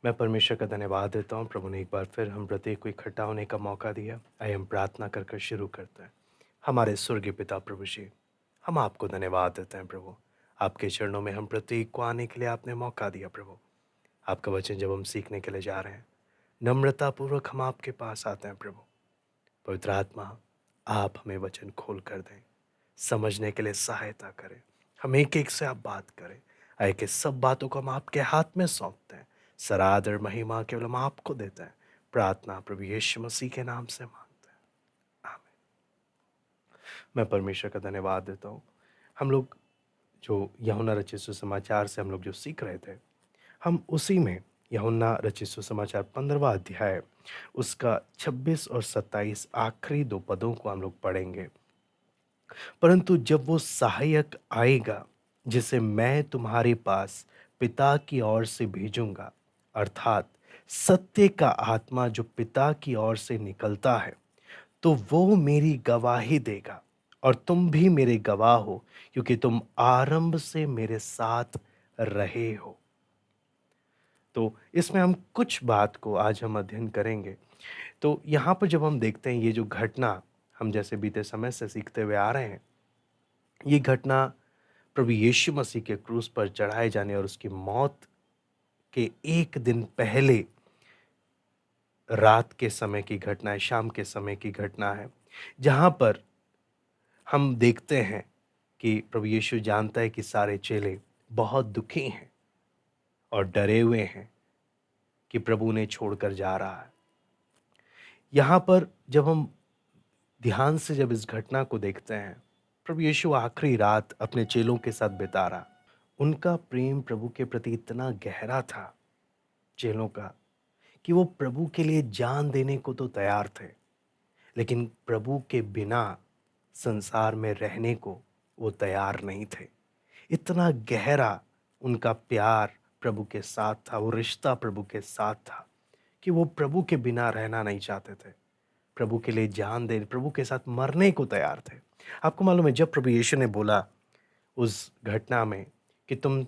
मैं परमेश्वर का धन्यवाद देता हूँ। प्रभु ने एक बार फिर हम प्रत्येक को इकट्ठा होने का मौका दिया। आइए हम प्रार्थना कर कर शुरू करते हैं। हमारे स्वर्गीय पिता प्रभु जी, हम आपको धन्यवाद देते हैं प्रभु। आपके चरणों में हम प्रत्येक को आने के लिए आपने मौका दिया प्रभु। आपका वचन जब हम सीखने के लिए जा रहे हैं, नम्रतापूर्वक हम आपके पास आते हैं प्रभु। पवित्र आत्मा, आप हमें वचन खोल कर दें, समझने के लिए सहायता करें। हम एक एक से आप बात करें। आए कि सब बातों को हम आपके हाथ में सौंपते हैं। सराद और महिमा केवल हम आपको देते हैं। प्रार्थना प्रभु यीशु मसीह के नाम से मांगते हैं, आमीन। मैं परमेश्वर का धन्यवाद देता हूँ। हम लोग जो यूहन्ना रचित सुसमाचार से हम लोग जो सीख रहे थे, हम उसी में यूहन्ना रचित सुसमाचार 15वां अध्याय उसका 26 और 27 आखिरी 2 पदों को हम लोग पढ़ेंगे। परंतु जब वो सहायक आएगा, जिसे मैं तुम्हारे पास पिता की ओर से भेजूंगा, अर्थात सत्य का आत्मा जो पिता की ओर से निकलता है, तो वो मेरी गवाही देगा। और तुम भी मेरे गवाह हो, क्योंकि तुम आरंभ से मेरे साथ रहे हो। तो इसमें हम कुछ बात को आज हम अध्ययन करेंगे। तो यहाँ पर जब हम देखते हैं ये जो घटना, हम जैसे बीते समय से सीखते हुए आ रहे हैं, ये घटना प्रभु यीशु मसीह के क्रूस पर चढ़ाए जाने और उसकी मौत के एक दिन पहले रात के समय की घटना है, शाम के समय की घटना है, जहाँ पर हम देखते हैं कि प्रभु यीशु जानता है कि सारे चेले बहुत दुखी हैं और डरे हुए हैं कि प्रभु उन्हें छोड़कर जा रहा है। यहाँ पर जब हम ध्यान से जब इस घटना को देखते हैं, प्रभु यीशु आखिरी रात अपने चेलों के साथ बिता रहा। उनका प्रेम प्रभु के प्रति इतना गहरा था, चेलों का, कि वो प्रभु के लिए जान देने को तो तैयार थे, लेकिन प्रभु के बिना संसार में रहने को वो तैयार नहीं थे। इतना गहरा उनका प्यार प्रभु के साथ था, वो रिश्ता प्रभु के साथ था कि वो प्रभु के बिना रहना नहीं चाहते थे। प्रभु के लिए जान दे, प्रभु के साथ मरने को तैयार थे। आपको मालूम है, जब प्रभु यीशु ने बोला उस घटना में कि तुम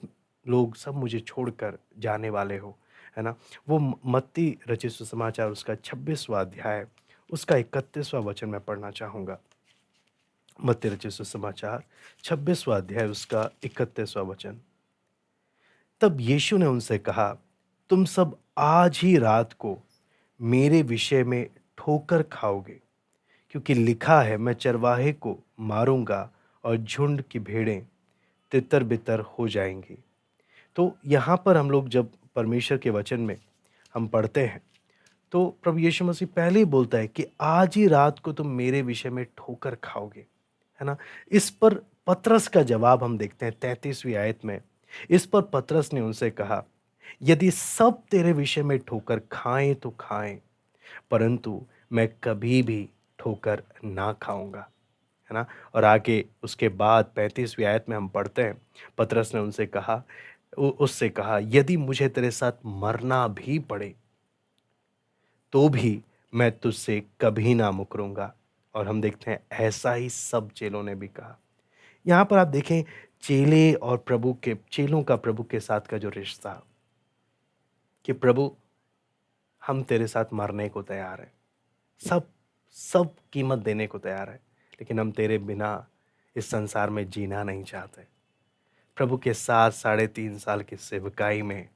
लोग सब मुझे छोड़कर जाने वाले हो, है ना? वो मत्ती रचित सुसमाचार उसका 26वां अध्याय उसका 31वां वचन मैं पढ़ना चाहूँगा। मत्ती रचित सुसमाचार 26वां अध्याय उसका 31वां वचन। तब यीशु ने उनसे कहा, तुम सब आज ही रात को मेरे विषय में ठोकर खाओगे, क्योंकि लिखा है, मैं चरवाहे को मारूंगा और झुंड की भेड़ें तितर-बितर हो जाएंगी। तो यहाँ पर हम लोग जब परमेश्वर के वचन में हम पढ़ते हैं, तो प्रभु यीशु मसीह पहले ही बोलता है कि आज ही रात को तुम मेरे विषय में ठोकर खाओगे, है ना? इस पर पतरस का जवाब हम देखते हैं 33वीं आयत में। इस पर पतरस ने उनसे कहा, यदि सब तेरे विषय में ठोकर खाएं तो खाएं, परंतु मैं कभी भी ठोकर ना खाऊंगा, है ना? और आगे उसके बाद 35वीं आयत में हम पढ़ते हैं, पतरस ने उनसे कहा, उससे कहा, यदि मुझे तेरे साथ मरना भी पड़े, तो भी मैं तुझसे कभी ना मुकरूंगा। और हम देखते हैं ऐसा ही सब चेलों ने भी कहा। यहाँ पर आप देखें, चेलों का प्रभु के साथ का जो रिश्ता, कि प्रभु, हम तेरे साथ मरने को तैयार हैं, सब सब कीमत देने को तैयार है, लेकिन हम तेरे बिना इस संसार में जीना नहीं चाहते। प्रभु के साथ 3.5 साल की सेवकाई में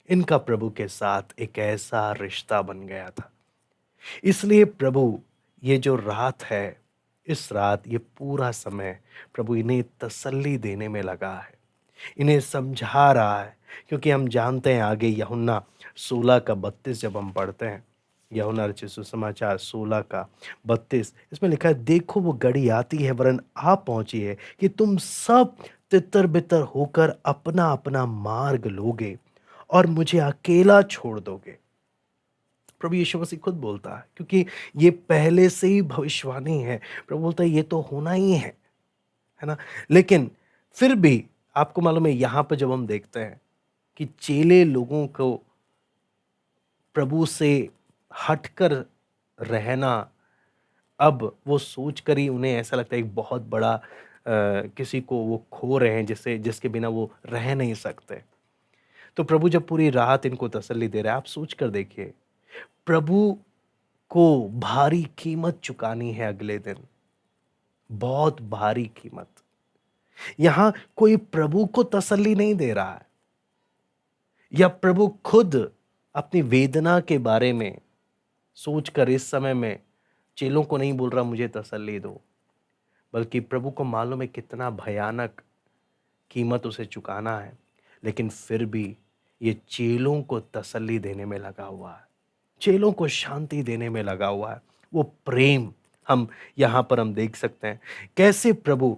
इनका प्रभु के साथ एक ऐसा रिश्ता बन गया था। इसलिए प्रभु, ये जो रात है, इस रात ये पूरा समय प्रभु इन्हें तसल्ली देने में लगा है, इन्हें समझा रहा है। क्योंकि हम जानते हैं आगे यूहन्ना 16 का 32 जब हम पढ़ते हैं, यूहन्ना रचित सुसमाचार 16 का 32, इसमें लिखा है, देखो वो घड़ी आती है, वरन आ पहुंची है, कि तुम सब तितर-बितर होकर अपना-अपना मार्ग लोगे और मुझे अकेला छोड़ दोगे। प्रभु यीशु मसीह खुद बोलता है, क्योंकि ये पहले से ही भविष्यवाणी है। प्रभु बोलता है ये तो होना ही है ना? लेकिन फिर भी आपको मालूम है, यहाँ पे जब हम देखते हैं कि चेले लोगों को प्रभु से हटकर रहना, अब वो सोचकर ही उन्हें ऐसा लगता है एक बहुत बड़ा किसी को वो खो रहे हैं, जिसके बिना वो रह नहीं सकते। तो प्रभु जब पूरी रात इनको तसल्ली दे रहा है, आप सोच कर देखिए, प्रभु को भारी कीमत चुकानी है अगले दिन, बहुत भारी कीमत। यहां कोई प्रभु को तसल्ली नहीं दे रहा है, या प्रभु खुद अपनी वेदना के बारे में सोचकर इस समय में चेलों को नहीं बोल रहा मुझे तसल्ली दो, बल्कि प्रभु को मालूम है कितना भयानक कीमत उसे चुकाना है, लेकिन फिर भी ये चेलों को तसल्ली देने में लगा हुआ है, चेलों को शांति देने में लगा हुआ है। वो प्रेम हम यहाँ पर हम देख सकते हैं, कैसे प्रभु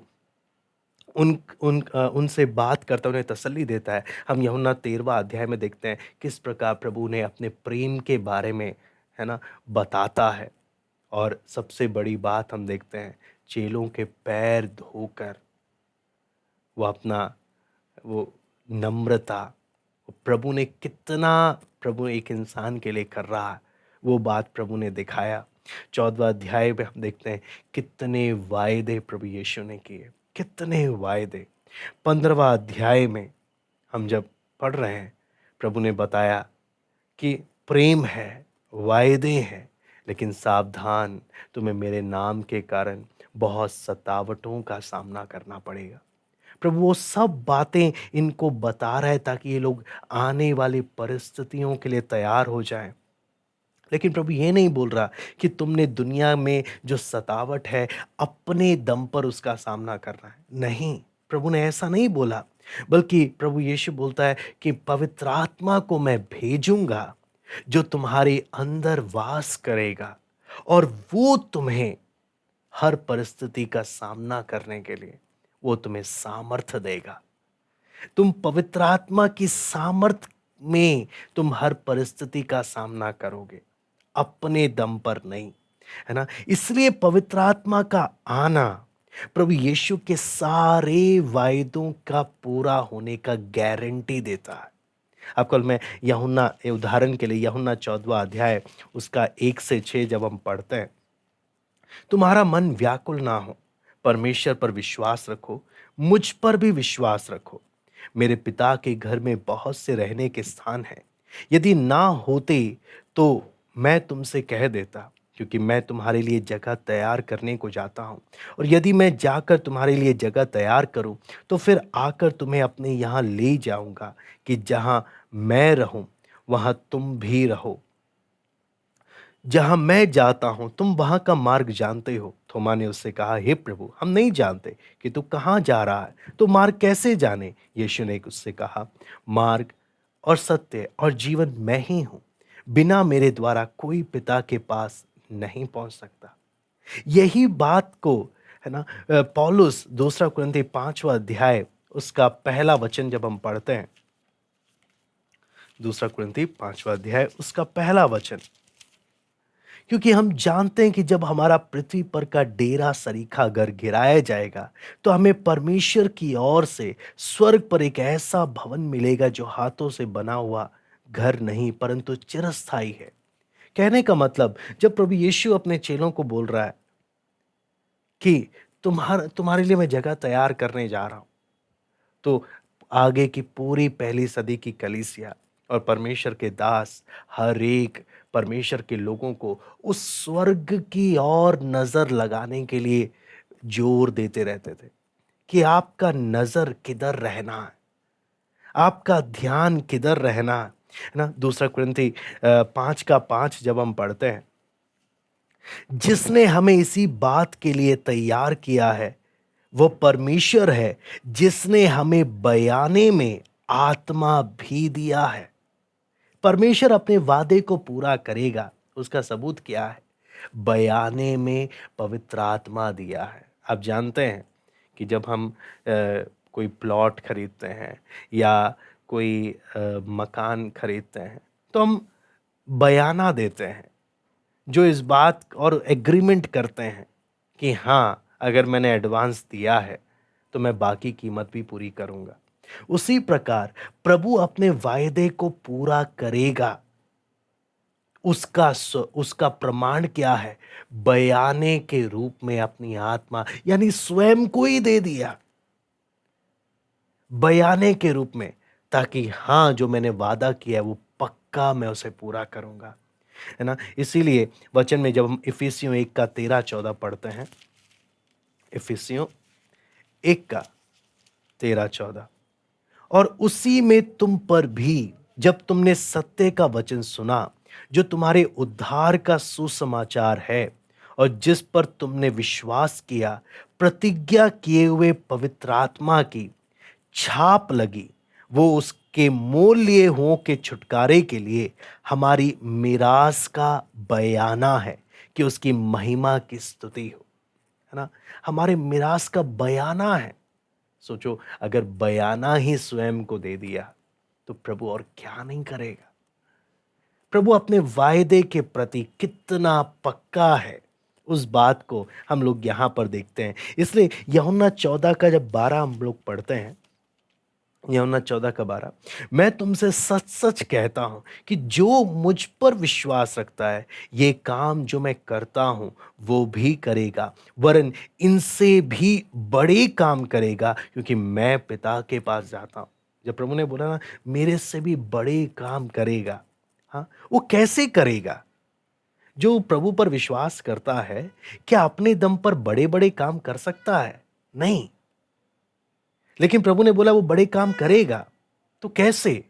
उनसे बात करता है, उन्हें तसल्ली देता है। हम यूहन्ना 13वां अध्याय में देखते हैं किस प्रकार प्रभु ने अपने प्रेम के बारे में, है ना, बताता है। और सबसे बड़ी बात हम देखते हैं, चेलों के पैर धोकर वो अपना वो नम्रता, प्रभु ने कितना, प्रभु एक इंसान के लिए कर रहा है, वो बात प्रभु ने दिखाया। 14वां अध्याय में हम देखते हैं कितने वायदे प्रभु यीशु ने किए, कितने वायदे। 15वां अध्याय में हम जब पढ़ रहे हैं, प्रभु ने बताया कि प्रेम है, वायदे हैं, लेकिन सावधान, तुम्हें मेरे नाम के कारण बहुत सतावटों का सामना करना पड़ेगा। प्रभु वो सब बातें इनको बता रहा है ताकि ये लोग आने वाली परिस्थितियों के लिए तैयार हो जाएं। लेकिन प्रभु ये नहीं बोल रहा कि तुमने दुनिया में जो सतावट है अपने दम पर उसका सामना करना है। नहीं, प्रभु ने ऐसा नहीं बोला, बल्कि प्रभु यीशु बोलता है कि पवित्र आत्मा को मैं भेजूंगा जो तुम्हारे अंदर वास करेगा, और वो तुम्हें हर परिस्थिति का सामना करने के लिए वो तुम्हें सामर्थ्य देगा। तुम पवित्र आत्मा की सामर्थ में तुम हर परिस्थिति का सामना करोगे, अपने दम पर नहीं, है ना। इसलिए पवित्र आत्मा का आना प्रभु यीशु के सारे वायदों का पूरा होने का गारंटी देता है। अब कल मैं यूहन्ना, उदाहरण के लिए यूहन्ना 14वां अध्याय उसका 1 से 6 जब हम पढ़ते हैं, तुम्हारा मन व्याकुल ना हो, परमेश्वर पर विश्वास रखो, मुझ पर भी विश्वास रखो। मेरे पिता के घर में बहुत से रहने के स्थान हैं, यदि ना होते तो मैं तुमसे कह देता, क्योंकि मैं तुम्हारे लिए जगह तैयार करने को जाता हूँ। और यदि मैं जाकर तुम्हारे लिए जगह तैयार करूँ तो फिर आकर तुम्हें अपने यहाँ ले जाऊँगा, कि जहाँ मैं रहूँ वहाँ तुम भी रहो। जहां मैं जाता हूं तुम वहां का मार्ग जानते हो। थोमा ने उससे कहा, हे प्रभु, हम नहीं जानते कि तू कहां जा रहा है, तो मार्ग कैसे जाने? यीशु ने उससे कहा, मार्ग और सत्य और जीवन मैं ही हूं, बिना मेरे द्वारा कोई पिता के पास नहीं पहुंच सकता। यही बात को, है ना, पौलुस 2 कुरिन्थी 5वां अध्याय उसका पहला वचन जब हम पढ़ते हैं, 2 कुरिन्थी 5वां अध्याय उसका पहला वचन, क्योंकि हम जानते हैं कि जब हमारा पृथ्वी पर का डेरा सरीखा घर गिराया जाएगा तो हमें परमेश्वर की ओर से स्वर्ग पर एक ऐसा भवन मिलेगा जो हाथों से बना हुआ घर नहीं परंतु चिरस्थायी है। कहने का मतलब, जब प्रभु यीशु अपने चेलों को बोल रहा है कि तुम्हारे लिए मैं जगह तैयार करने जा रहा हूं, तो आगे की पूरी पहली सदी की कलीसिया और परमेश्वर के दास हर एक परमेश्वर के लोगों को उस स्वर्ग की ओर नजर लगाने के लिए जोर देते रहते थे कि आपका नजर किधर रहना है, आपका ध्यान किधर रहना है ना। 2 कुरिन्थी 5:5 जब हम पढ़ते हैं, जिसने हमें इसी बात के लिए तैयार किया है वो परमेश्वर है, जिसने हमें बयाने में आत्मा भी दिया है। परमेश्वर अपने वादे को पूरा करेगा, उसका सबूत क्या है? बयाने में पवित्र आत्मा दिया है। आप जानते हैं कि जब हम कोई प्लॉट खरीदते हैं या कोई मकान खरीदते हैं तो हम बयाना देते हैं, जो इस बात और एग्रीमेंट करते हैं कि हाँ, अगर मैंने एडवांस दिया है तो मैं बाकी कीमत भी पूरी करूंगा। उसी प्रकार प्रभु अपने वायदे को पूरा करेगा। उसका प्रमाण क्या है? बयाने के रूप में अपनी आत्मा, यानी स्वयं को ही दे दिया। बयाने के रूप में ताकि हाँ, जो मैंने वादा किया है वो पक्का मैं उसे पूरा करूँगा। है ना? इसीलिए वचन में जब हम इफिसियों 1 का 13-14 पढ़ते हैं, इफिसियों 1 का 13-14, और उसी में तुम पर भी जब तुमने सत्य का वचन सुना, जो तुम्हारे उद्धार का सुसमाचार है, और जिस पर तुमने विश्वास किया, प्रतिज्ञा किए हुए पवित्र आत्मा की छाप लगी, वो उसके मोल लिए हुओं के छुटकारे के लिए हमारी मीरास का बयाना है कि उसकी महिमा की स्तुति हो। है ना? हमारे मीरास का बयाना है। सोचो, अगर बयाना ही स्वयं को दे दिया तो प्रभु और क्या नहीं करेगा। प्रभु अपने वायदे के प्रति कितना पक्का है, उस बात को हम लोग यहां पर देखते हैं। इसलिए यूहन्ना 14 का जब 12 हम लोग पढ़ते हैं, यूहन्ना 14 का 12, मैं तुमसे सच सच कहता हूं कि जो मुझ पर विश्वास रखता है, ये काम जो मैं करता हूं वो भी करेगा, वरन इनसे भी बड़े काम करेगा, क्योंकि मैं पिता के पास जाता हूं। जब प्रभु ने बोला ना, मेरे से भी बड़े काम करेगा, हाँ, वो कैसे करेगा? जो प्रभु पर विश्वास करता है, क्या अपने दम पर बड़े बड़े काम कर सकता है? नहीं। लेकिन प्रभु ने बोला वो बड़े काम करेगा। तो कैसे?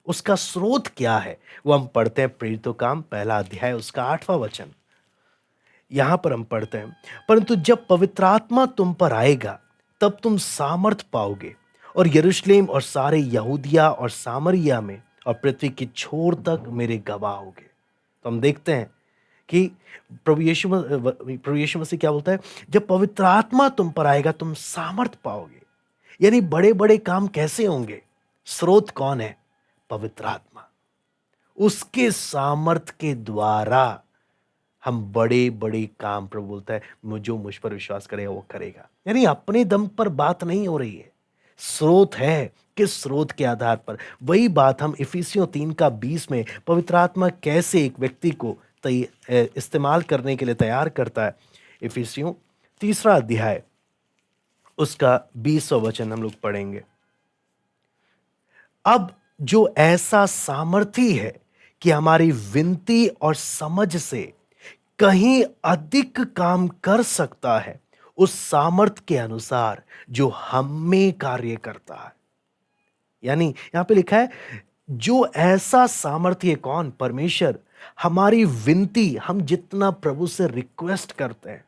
उसका स्रोत क्या है? वो हम पढ़ते हैं प्रेरितों काम 1 अध्याय उसका 8वां वचन। यहां पर हम पढ़ते हैं, परंतु जब पवित्र आत्मा तुम पर आएगा, तब तुम सामर्थ पाओगे, और यरूशलेम और सारे यहूदिया और सामरिया में और पृथ्वी की छोर तक मेरे गवाह होगे। तो हम देखते हैं कि प्रभु यीशु मसीह क्या बोलता है? जब पवित्र आत्मा तुम पर आएगा, तुम सामर्थ पाओगे। यानी बड़े बड़े काम कैसे होंगे? स्रोत कौन है? पवित्र आत्मा। उसके सामर्थ के द्वारा हम बड़े बड़े काम, प्रभु बोलता है, जो मुझ पर विश्वास करेगा वो करेगा। यानी अपने दम पर बात नहीं हो रही है, स्रोत है। किस स्रोत के आधार पर? वही बात हम इफिसियों 3 का 20 में पवित्र आत्मा कैसे एक व्यक्ति को इस्तेमाल करने के लिए तैयार करता है। इफिसियों 3 अध्याय उसका 20वां वचन हम लोग पढ़ेंगे। अब जो ऐसा सामर्थी है कि हमारी विनती और समझ से कहीं अधिक काम कर सकता है, उस सामर्थ के अनुसार जो हम में कार्य करता है। यानी यहां पे लिखा है, जो ऐसा सामर्थ्य, कौन? परमेश्वर। हमारी विनती, हम जितना प्रभु से रिक्वेस्ट करते हैं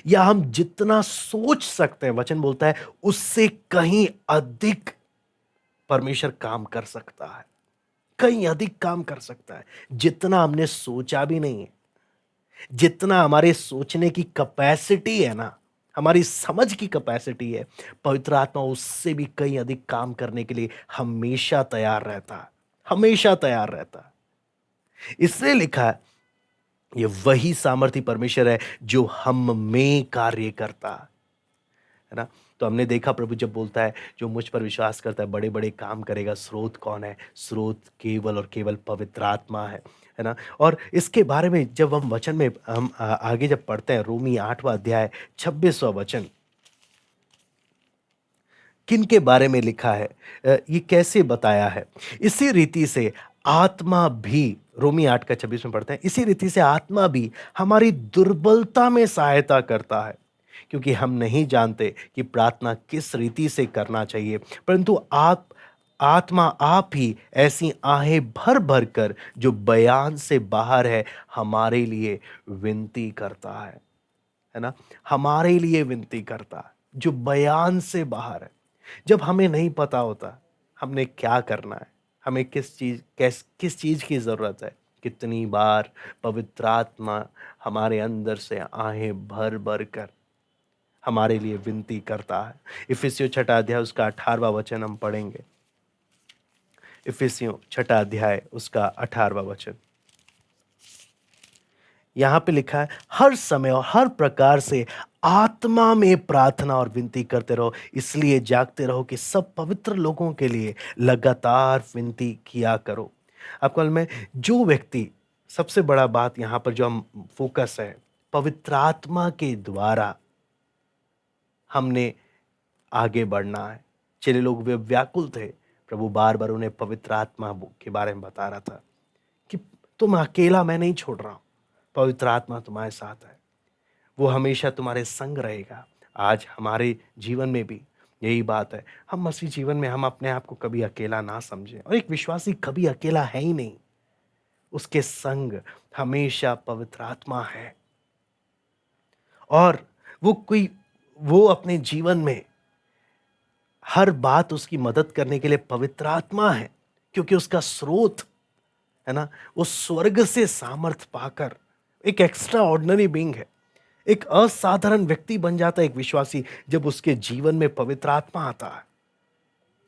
या हम जितना सोच सकते हैं, वचन बोलता है उससे कहीं अधिक परमेश्वर काम कर सकता है। कहीं अधिक काम कर सकता है, जितना हमने सोचा भी नहीं है। जितना हमारे सोचने की कैपेसिटी है ना, हमारी समझ की कैपेसिटी है, पवित्र आत्मा उससे भी कहीं अधिक काम करने के लिए हमेशा तैयार रहता है। हमेशा तैयार रहता है। इसलिए लिखा है, ये वही सामर्थी परमेश्वर है जो हम में कार्य करता है ना। तो हमने देखा प्रभु जब बोलता है, जो मुझ पर विश्वास करता है बड़े बड़े काम करेगा। स्रोत कौन है? स्रोत केवल और केवल पवित्र आत्मा है ना। और इसके बारे में जब हम वचन में हम आगे जब पढ़ते हैं, रोमी 8वां अध्याय 26वां वचन, किन के बारे में लिखा है? ये कैसे बताया है? इसी रीति से आत्मा भी, रोमी 8 का 26 में पढ़ते हैं, इसी रीति से आत्मा भी हमारी दुर्बलता में सहायता करता है, क्योंकि हम नहीं जानते कि प्रार्थना किस रीति से करना चाहिए, परंतु आप आत्मा आप ही ऐसी आहें भर भर कर, जो बयान से बाहर है, हमारे लिए विनती करता है ना। हमारे लिए विनती करता है, जो बयान से बाहर है। जब हमें नहीं पता होता हमने क्या करना है, हमें किस चीज की जरूरत है, कितनी बार पवित्र आत्मा हमारे अंदर से आहें भर भर कर हमारे लिए विनती करता है। इफिसियों 6 अध्याय उसका 18वां वचन हम पढ़ेंगे। इफिसियों 6 अध्याय उसका 18वां वचन। यहां पे लिखा है, हर समय और हर प्रकार से आत्मा में प्रार्थना और विनती करते रहो, इसलिए जागते रहो कि सब पवित्र लोगों के लिए लगातार विनती किया करो। आपको मालूम है, जो व्यक्ति, सबसे बड़ा बात यहां पर जो हम फोकस है, पवित्र आत्मा के द्वारा हमने आगे बढ़ना है। चेले लोग वे व्याकुल थे, प्रभु बार बार उन्हें पवित्र आत्मा के बारे में बता रहा था कि तुम अकेला मैं नहीं छोड़ रहा हूं, पवित्र आत्मा तुम्हारे साथ है, वो हमेशा तुम्हारे संग रहेगा। आज हमारे जीवन में भी यही बात है। हम मसीह जीवन में हम अपने आप को कभी अकेला ना समझें, और एक विश्वासी कभी अकेला है ही नहीं, उसके संग हमेशा पवित्र आत्मा है। और वो अपने जीवन में हर बात उसकी मदद करने के लिए पवित्र आत्मा है, क्योंकि उसका स्रोत है ना, वो स्वर्ग से सामर्थ पाकर एक एक्स्ट्रा ऑर्डिनरी बीइंग है, एक असाधारण व्यक्ति बन जाता है एक विश्वासी जब उसके जीवन में पवित्र आत्मा आता है।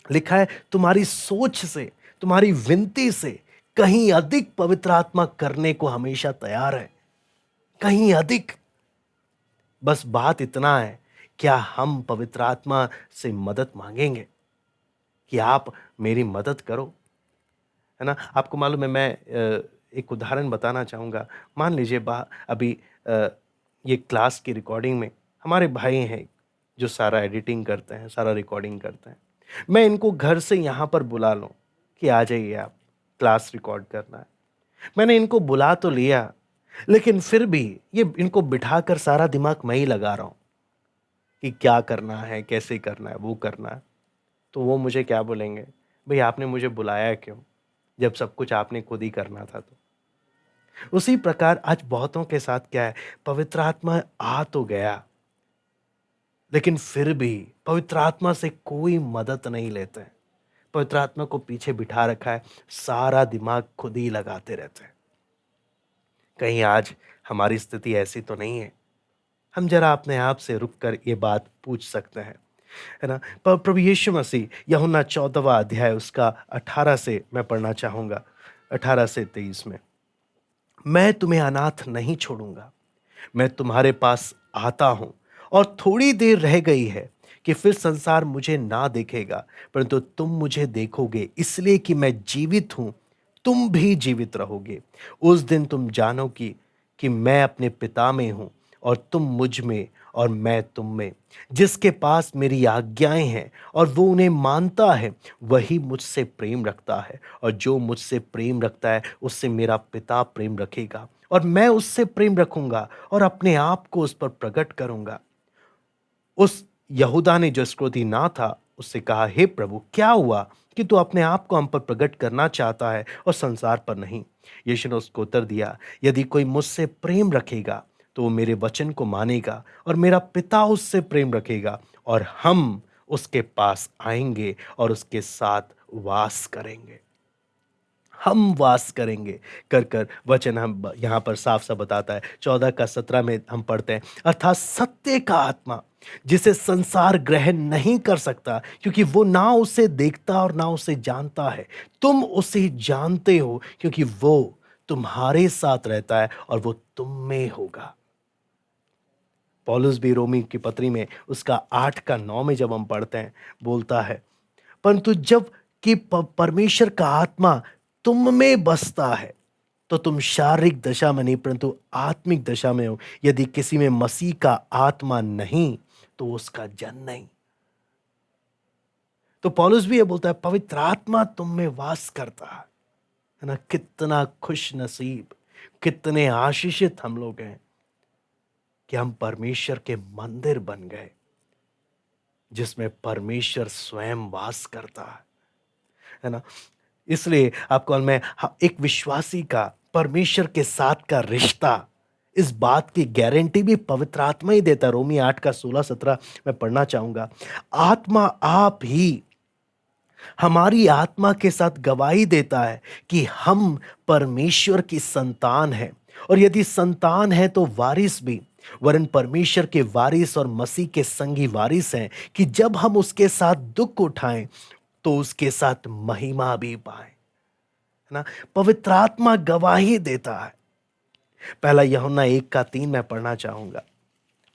लिखा है तुम्हारी सोच से, तुम्हारी विनती से कहीं अधिक पवित्र आत्मा करने को हमेशा तैयार है, कहीं अधिक। बस बात इतना है, क्या हम पवित्र आत्मा से मदद मांगेंगे कि आप मेरी मदद करो, है ना। आपको मालूम है, मैं एक उदाहरण बताना चाहूँगा। मान लीजिए अभी ये क्लास की रिकॉर्डिंग में हमारे भाई हैं जो सारा एडिटिंग करते हैं, सारा रिकॉर्डिंग करते हैं। मैं इनको घर से यहाँ पर बुला लूँ कि आ जाइए आप, क्लास रिकॉर्ड करना है। मैंने इनको बुला तो लिया, लेकिन फिर भी ये इनको बिठाकर सारा दिमाग मैं ही लगा रहा हूँ कि क्या करना है, कैसे करना है, वो करना है। तो वो मुझे क्या बोलेंगे, भाई आपने मुझे बुलाया क्यों, जब सब कुछ आपने खुद ही करना था। तो उसी प्रकार आज बहुतों के साथ क्या है, पवित्र आत्मा आ तो गया, लेकिन फिर भी पवित्र आत्मा से कोई मदद नहीं लेते हैं। पवित्र आत्मा को पीछे बिठा रखा है, सारा दिमाग खुद ही लगाते रहते हैं। कहीं आज हमारी स्थिति ऐसी तो नहीं है? हम जरा अपने आप से रुककर ये बात पूछ सकते हैं, है ना। प्रभु यीशु मसीह यूहन्ना 14वां अध्याय उसका 18 से मैं पढ़ना चाहूंगा, 18 से 23 में, मैं तुम्हें अनाथ नहीं छोड़ूंगा, मैं तुम्हारे पास आता हूं। और थोड़ी देर रह गई है कि फिर संसार मुझे ना देखेगा, परंतु तुम मुझे देखोगे, इसलिए कि मैं जीवित हूं, तुम भी जीवित रहोगे। उस दिन तुम जानोगी कि मैं अपने पिता में हूं और तुम मुझ में और मैं तुम में। जिसके पास मेरी आज्ञाएं हैं और वो उन्हें मानता है, वही मुझसे प्रेम रखता है, और जो मुझसे प्रेम रखता है उससे मेरा पिता प्रेम रखेगा, और मैं उससे प्रेम रखूंगा और अपने आप को उस पर प्रकट करूंगा। उस यहूदा ने, जो इस्करियोती ना था, उससे कहा, हे प्रभु, क्या हुआ कि तू अपने आप को हम पर प्रकट करना चाहता है और संसार पर नहीं? यीशु ने उसको उत्तर दिया, यदि कोई मुझसे प्रेम रखेगा तो वो मेरे वचन को मानेगा, और मेरा पिता उससे प्रेम रखेगा, और हम उसके पास आएंगे और उसके साथ वास करेंगे। हम वास करेंगे कर कर वचन हम यहाँ पर साफ साफ बताता है। 14 का 17 में हम पढ़ते हैं, अर्थात सत्य का आत्मा, जिसे संसार ग्रहण नहीं कर सकता, क्योंकि वो ना उसे देखता और ना उसे जानता है। तुम उसे जानते हो, क्योंकि वो तुम्हारे साथ रहता है और वो तुम में होगा। पौलुस भी रोमी की पत्री में उसका 8 का 9 में जब हम पढ़ते हैं, बोलता है, परंतु जब कि परमेश्वर का आत्मा तुम में बसता है, तो तुम शारीरिक दशा में नहीं परंतु आत्मिक दशा में हो। यदि किसी में मसीह का आत्मा नहीं तो उसका जन नहीं। तो पौलुस भी ये बोलता है, पवित्र आत्मा तुम में वास करता है ना। कितना खुश नसीब, कितने आशीषित हम लोग हैं कि हम परमेश्वर के मंदिर बन गए, जिसमें परमेश्वर स्वयं वास करता है ना। इसलिए आपको मैं एक विश्वासी का परमेश्वर के साथ का रिश्ता, इस बात की गारंटी भी पवित्र आत्मा ही देता है। रोमी 8 का 16-17 मैं पढ़ना चाहूंगा, आत्मा आप ही हमारी आत्मा के साथ गवाही देता है कि हम परमेश्वर की संतान हैं, और यदि संतान है तो वारिस भी, वरन परमेश्वर के वारिस और मसीह के संगी वारिस हैं, कि जब हम उसके साथ दुख उठाएं तो उसके साथ महिमा भी पाएं, है ना। पवित्र आत्मा गवाही देता है। पहला यूहन्ना 1 का 3 मैं पढ़ना चाहूंगा,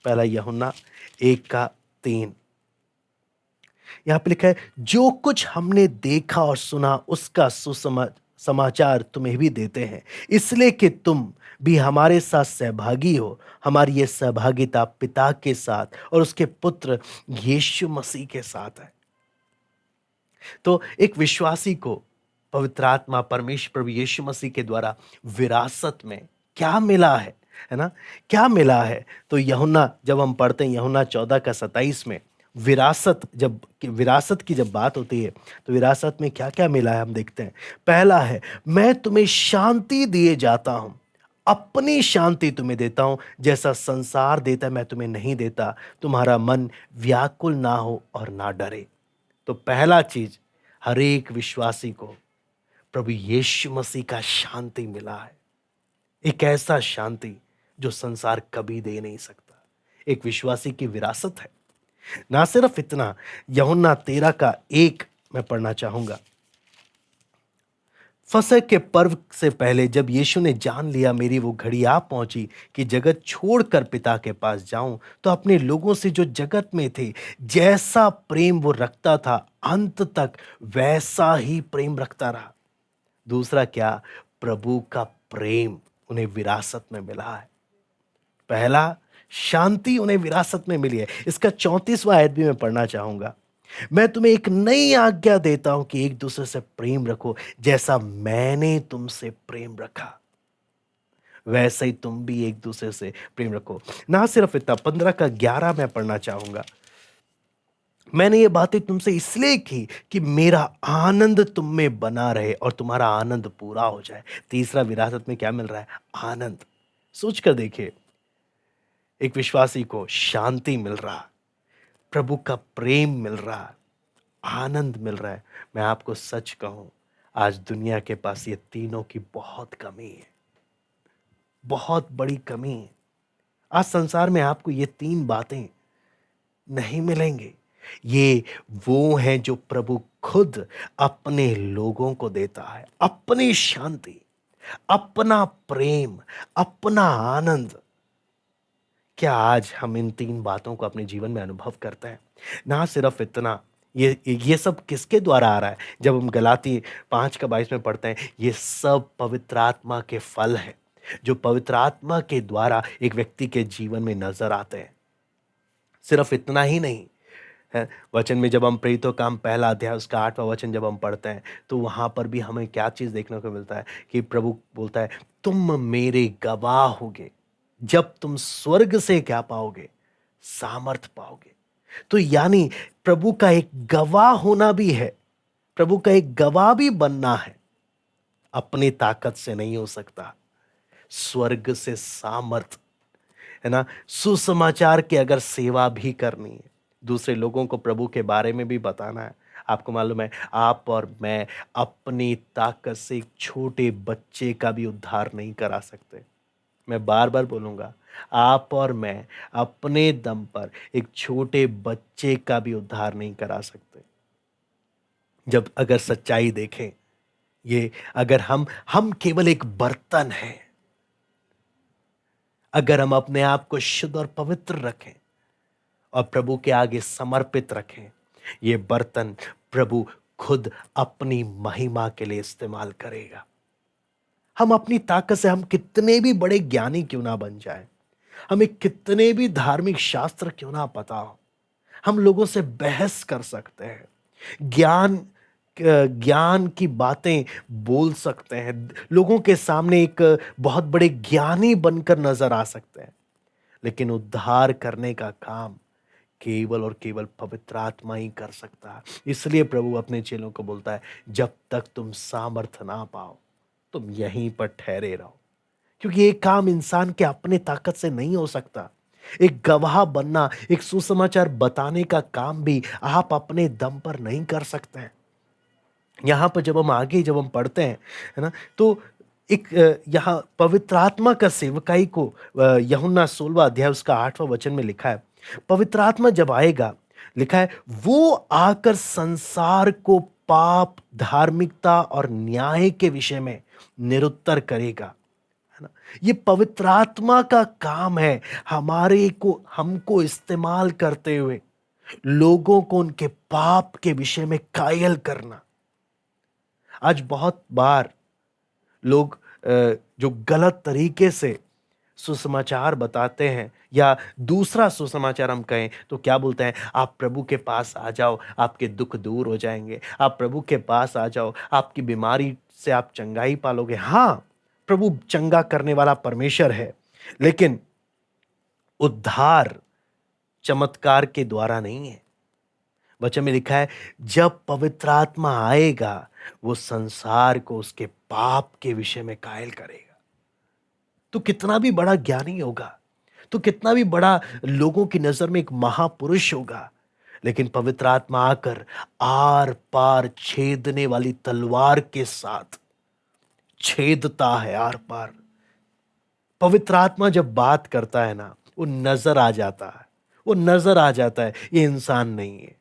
पहला यूहन्ना 1 का 3, यहां पे लिखा है, जो कुछ हमने देखा और सुना उसका समाचार तुम्हें भी देते हैं, इसलिए कि तुम भी हमारे साथ सहभागी हो। हमारी यह सहभागिता पिता के साथ और उसके पुत्र यीशु मसीह के साथ है। तो एक विश्वासी को पवित्र आत्मा परमेश्वर प्रभु यीशु मसीह के द्वारा विरासत में क्या मिला है ना? क्या मिला है? तो यूहन्ना जब हम पढ़ते हैं यूहन्ना 14 का 27 में विरासत की जब बात होती है तो विरासत में क्या-क्या मिला है हम देखते हैं। पहला है, मैं तुम्हें शांति दिए जाता हूं, अपनी शांति तुम्हें देता हूं, जैसा संसार देता है मैं तुम्हें नहीं देता। तुम्हारा मन व्याकुल ना हो और ना डरे। तो पहला चीज, हर एक विश्वासी को प्रभु यीशु मसीह का शांति मिला है। एक ऐसा शांति जो संसार कभी दे नहीं सकता। एक विश्वासी की विरासत है। ना सिर्फ इतना, यूहन्ना 13 का 1 मैं पढ़ना चाहूंगा। फसह के पर्व से पहले जब यीशु ने जान लिया मेरी वो घड़ी आ पहुंची कि जगत छोड़कर पिता के पास जाऊं, तो अपने लोगों से जो जगत में थे जैसा प्रेम वो रखता था अंत तक वैसा ही प्रेम रखता रहा। दूसरा क्या, प्रभु का प्रेम उन्हें विरासत में मिला है। पहला, शांति उन्हें विरासत में मिली है। इसका 34वां आयत भी मैं पढ़ना चाहूंगा। मैं तुम्हें एक नई आज्ञा देता हूं कि एक दूसरे से प्रेम रखो, जैसा मैंने तुमसे प्रेम रखा वैसे ही तुम भी एक दूसरे से प्रेम रखो। ना सिर्फ इतना, 15 का 11 मैं पढ़ना चाहूंगा। मैंने ये बातें तुमसे इसलिए की कि मेरा आनंद तुम में बना रहे और तुम्हारा आनंद पूरा हो जाए। तीसरा, विरासत में क्या मिल रहा है? आनंद। सोच कर देखिए, एक विश्वासी को शांति मिल रहा, प्रभु का प्रेम मिल रहा, आनंद मिल रहा है। मैं आपको सच कहूं, आज दुनिया के पास ये तीनों की बहुत कमी है, बहुत बड़ी कमी है। आज संसार में आपको ये तीन बातें नहीं मिलेंगे। ये वो हैं जो प्रभु खुद अपने लोगों को देता है। अपनी शांति, अपना प्रेम, अपना आनंद। क्या आज हम इन तीन बातों को अपने जीवन में अनुभव करते हैं? ना सिर्फ इतना, ये सब किसके द्वारा आ रहा है? जब हम गलाती 5 का 22 में पढ़ते हैं, ये सब पवित्र आत्मा के फल है जो पवित्र आत्मा के द्वारा एक व्यक्ति के जीवन में नजर आते हैं। सिर्फ इतना ही नहीं है, वचन में जब हम प्रेरितों का काम 1 अध्याय उसका 8वां वचन जब हम पढ़ते हैं तो वहां पर भी हमें क्या चीज देखने को मिलता है कि प्रभु बोलता है, तुम मेरे गवाह होगे। जब तुम स्वर्ग से क्या पाओगे? सामर्थ पाओगे। तो यानी प्रभु का एक गवाह होना भी है, प्रभु का एक गवाह भी बनना है। अपनी ताकत से नहीं हो सकता, स्वर्ग से सामर्थ, है ना? सुसमाचार की अगर सेवा भी करनी है, दूसरे लोगों को प्रभु के बारे में भी बताना है। आपको मालूम है, आप और मैं अपनी ताकत से एक छोटे बच्चे का भी उद्धार नहीं करा सकते। मैं बार बार बोलूंगा, आप और मैं अपने दम पर एक छोटे बच्चे का भी उद्धार नहीं करा सकते। जब अगर सच्चाई देखें, ये अगर हम केवल एक बर्तन हैं, अगर हम अपने आप को शुद्ध और पवित्र रखें और प्रभु के आगे समर्पित रखें, ये बर्तन प्रभु खुद अपनी महिमा के लिए इस्तेमाल करेगा। हम अपनी ताकत से हम कितने भी बड़े ज्ञानी क्यों ना बन जाए, हमें कितने भी धार्मिक शास्त्र क्यों ना पता हो, हम लोगों से बहस कर सकते हैं, ज्ञान ज्ञान की बातें बोल सकते हैं, लोगों के सामने एक बहुत बड़े ज्ञानी बनकर नजर आ सकते हैं, लेकिन उद्धार करने का काम केवल और केवल पवित्र आत्मा ही कर सकता है। इसलिए प्रभु अपने चेलों को बोलता है, जब तक तुम सामर्थ ना पाओ तुम यहीं पर ठहरे रहो, क्योंकि ये काम इंसान के अपने ताकत से नहीं हो सकता। एक गवाह बनना, एक सुसमाचार बताने का काम भी आप अपने दम पर नहीं कर सकते हैं। यहां पर जब हम पढ़ते हैं, है ना, तो एक यहाँ पवित्र आत्मा का सेवकाई को यूहन्ना 16वां अध्याय उसका 8वां वचन में लिखा है। पवित्र आत्मा जब आएगा, लिखा है, वो आकर संसार को पाप, धार्मिकता और न्याय के विषय में निरुत्तर करेगा, है ना। ये पवित्र आत्मा का काम है, हमको इस्तेमाल करते हुए लोगों को उनके पाप के विषय में कायल करना। आज बहुत बार लोग जो गलत तरीके से सुसमाचार बताते हैं, या दूसरा सुसमाचार हम कहें तो क्या बोलते हैं, आप प्रभु के पास आ जाओ, आपके दुख दूर हो जाएंगे, आप प्रभु के पास आ जाओ, आपकी बीमारी से आप चंगाई पालोगे। हाँ, प्रभु चंगा करने वाला परमेश्वर है, लेकिन उद्धार चमत्कार के द्वारा नहीं है। वचन में लिखा है, जब पवित्र आत्मा आएगा वो संसार को उसके पाप के विषय में कायल करेगा। तो कितना भी बड़ा ज्ञानी होगा, तो कितना भी बड़ा लोगों की नजर में एक महापुरुष होगा, लेकिन पवित्र आत्मा आकर आर पार छेदने वाली तलवार के साथ छेदता है, आर पार। पवित्र आत्मा जब बात करता है ना, वो नजर आ जाता है, वो नजर आ जाता है ये इंसान नहीं है,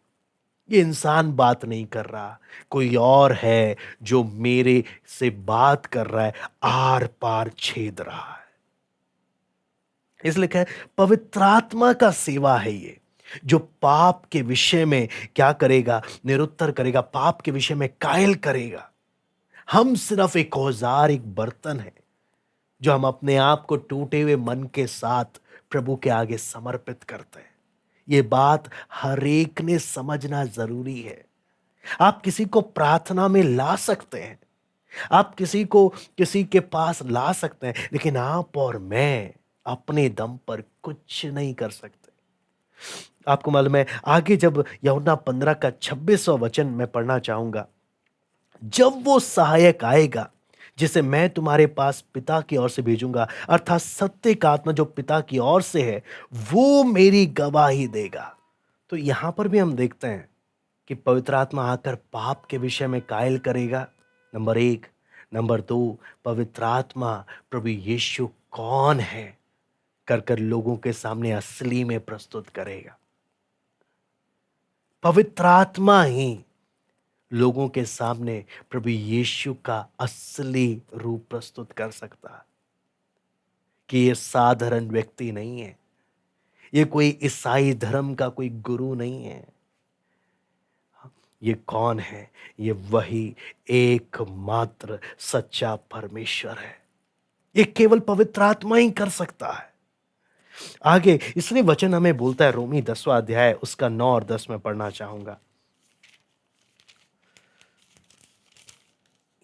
ये इंसान बात नहीं कर रहा, कोई और है जो मेरे से बात कर रहा है, आर पार छेद रहा है। इसलिए क्या है, पवित्र आत्मा का सेवा है ये, जो पाप के विषय में क्या करेगा, निरुत्तर करेगा, पाप के विषय में कायल करेगा। हम सिर्फ एक औजार, एक बर्तन है, जो हम अपने आप को टूटे हुए मन के साथ प्रभु के आगे समर्पित करते हैं। ये बात हर एक ने समझना जरूरी है। आप किसी को प्रार्थना में ला सकते हैं, आप किसी को किसी के पास ला सकते हैं, लेकिन आप और मैं अपने दम पर कुछ नहीं कर सकते। आपको मालूम है, आगे जब यूहन्ना 15 का 26वां वचन मैं पढ़ना चाहूंगा, जब वो सहायक आएगा जिसे मैं तुम्हारे पास पिता की ओर से भेजूंगा, अर्थात सत्य का आत्मा जो पिता की ओर से है, वो मेरी गवाही देगा। तो यहां पर भी हम देखते हैं कि पवित्र आत्मा आकर पाप के विषय में कायल करेगा, नंबर एक। नंबर दो, पवित्र आत्मा प्रभु यीशु कौन है कर कर लोगों के सामने असली में प्रस्तुत करेगा। पवित्र आत्मा ही लोगों के सामने प्रभु यीशु का असली रूप प्रस्तुत कर सकता है कि ये साधारण व्यक्ति नहीं है, ये कोई ईसाई धर्म का कोई गुरु नहीं है। ये कौन है? ये वही एकमात्र सच्चा परमेश्वर है। ये केवल पवित्र आत्मा ही कर सकता है। आगे इसलिए वचन हमें बोलता है, रोमी 10वां अध्याय उसका 9 और 10 में पढ़ना चाहूंगा।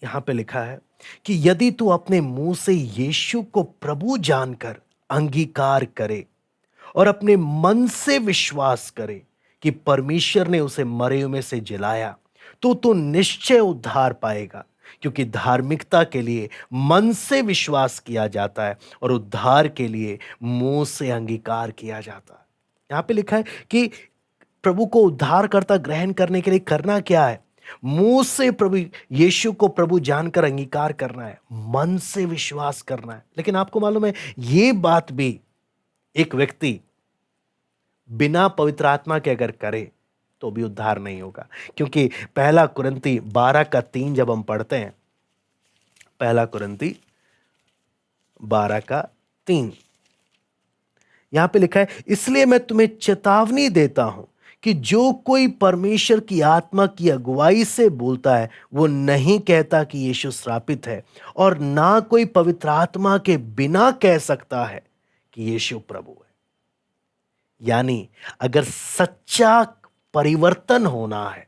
यहां पे लिखा है कि यदि तू अपने मुंह से यीशु को प्रभु जानकर अंगीकार करे और अपने मन से विश्वास करे कि परमेश्वर ने उसे मरे हुए में से जिलाया, तो तू निश्चय उद्धार पाएगा, क्योंकि धार्मिकता के लिए मन से विश्वास किया जाता है और उद्धार के लिए मुंह से अंगीकार किया जाता है। यहां पे लिखा है कि प्रभु को उद्धारकर्ता ग्रहण करने के लिए करना क्या है? मुंह से प्रभु यीशु को प्रभु जानकर अंगीकार करना है, मन से विश्वास करना है। लेकिन आपको मालूम है, ये बात भी एक व्यक्ति बिना पवित्र आत्मा के अगर करे तो भी उद्धार नहीं होगा, क्योंकि पहला कुरिन्ती 12 का 3 जब हम पढ़ते हैं, पहला कुरिन्ती 12 का 3, यहां पे लिखा है, इसलिए मैं तुम्हें चेतावनी देता हूं कि जो कोई परमेश्वर की आत्मा की अगुवाई से बोलता है, वो नहीं कहता कि यीशु श्रापित है, और ना कोई पवित्र आत्मा के बिना कह सकता है कि यीशु प्रभु है। यानी अगर सच्चा परिवर्तन होना है,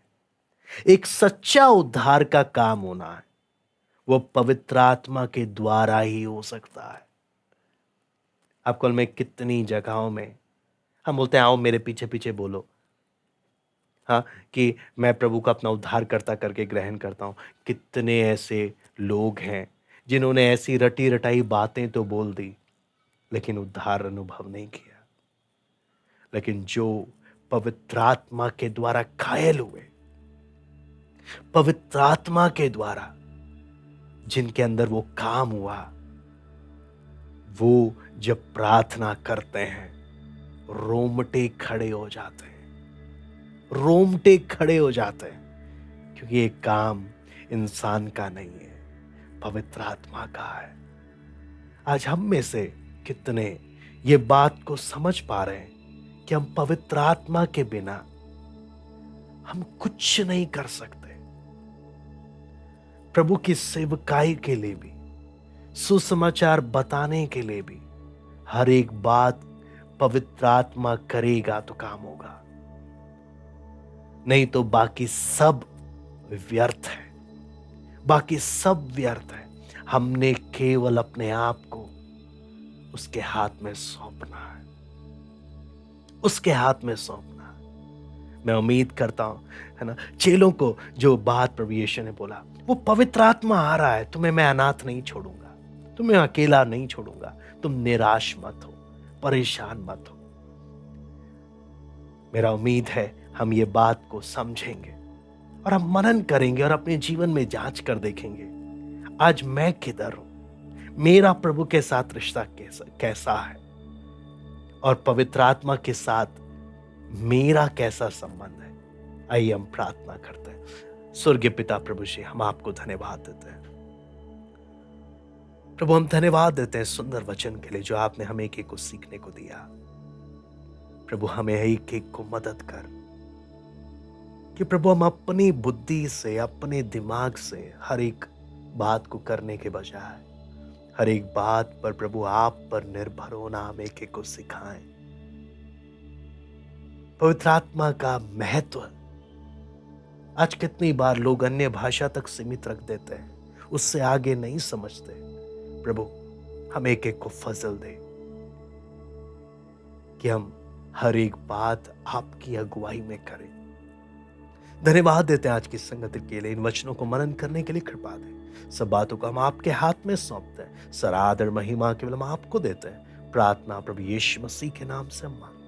एक सच्चा उद्धार का काम होना है, वो पवित्र आत्मा के द्वारा ही हो सकता है। आपको में कितनी जगहों में हम बोलते हैं, आओ मेरे पीछे पीछे बोलो, हाँ, कि मैं प्रभु का अपना उद्धारकर्ता करके ग्रहण करता हूं। कितने ऐसे लोग हैं जिन्होंने ऐसी रटी रटाई बातें तो बोल दी, लेकिन उद्धार अनुभव नहीं किया। लेकिन जो पवित्र आत्मा के द्वारा घायल हुए, पवित्र आत्मा के द्वारा जिनके अंदर वो काम हुआ, वो जब प्रार्थना करते हैं रोमटे खड़े हो जाते हैं, रोमटे खड़े हो जाते हैं, क्योंकि ये काम इंसान का नहीं है, पवित्र आत्मा का है। आज हम में से कितने ये बात को समझ पा रहे हैं कि हम पवित्र आत्मा के बिना हम कुछ नहीं कर सकते। प्रभु की सेवकाई के लिए भी, सुसमाचार बताने के लिए भी हर एक बात पवित्र आत्मा करेगा तो काम होगा, नहीं तो बाकी सब व्यर्थ है। बाकी सब व्यर्थ है। हमने केवल अपने आप को उसके हाथ में सौंपना है, उसके हाथ में सौंपना है। मैं उम्मीद करता हूं, है ना, चेलों को जो बात प्रभु यीशु ने बोला, वो पवित्र आत्मा आ रहा है, तुम्हें मैं अनाथ नहीं छोड़ूंगा, तुम्हें अकेला नहीं छोड़ूंगा, तुम निराश मत हो, परेशान मत हो। मेरा उम्मीद है हम ये बात को समझेंगे और हम मनन करेंगे और अपने जीवन में जांच कर देखेंगे, आज मैं किधर हूं, मेरा प्रभु के साथ रिश्ता कैसा है, और पवित्र आत्मा के साथ मेरा कैसा संबंध है। आइए हम प्रार्थना करते हैं। स्वर्गीय पिता प्रभु जी, हम आपको धन्यवाद देते हैं। प्रभु हम धन्यवाद देते हैं सुंदर वचन के लिए जो आपने हमें एक एक को सीखने को दिया। प्रभु हमें एक एक को मदद कर कि प्रभु हम अपनी बुद्धि से, अपने दिमाग से हर एक बात को करने के बजाय हर एक बात पर प्रभु आप पर निर्भर होना हम एक एक को सिखाएं। पवित्र आत्मा का महत्व आज कितनी बार लोग अन्य भाषा तक सीमित रख देते हैं, उससे आगे नहीं समझते। प्रभु हम एक एक को फजल दे कि हम हर एक बात आपकी अगुवाई में करें। धन्यवाद देते हैं आज की संगति के लिए, इन वचनों को मनन करने के लिए कृपा दे। सब बातों को हम आपके हाथ में सौंपते हैं, सरादर महिमा केवल हम आपको देते हैं। प्रार्थना प्रभु यीशु मसीह के नाम से हम मांगते हैं।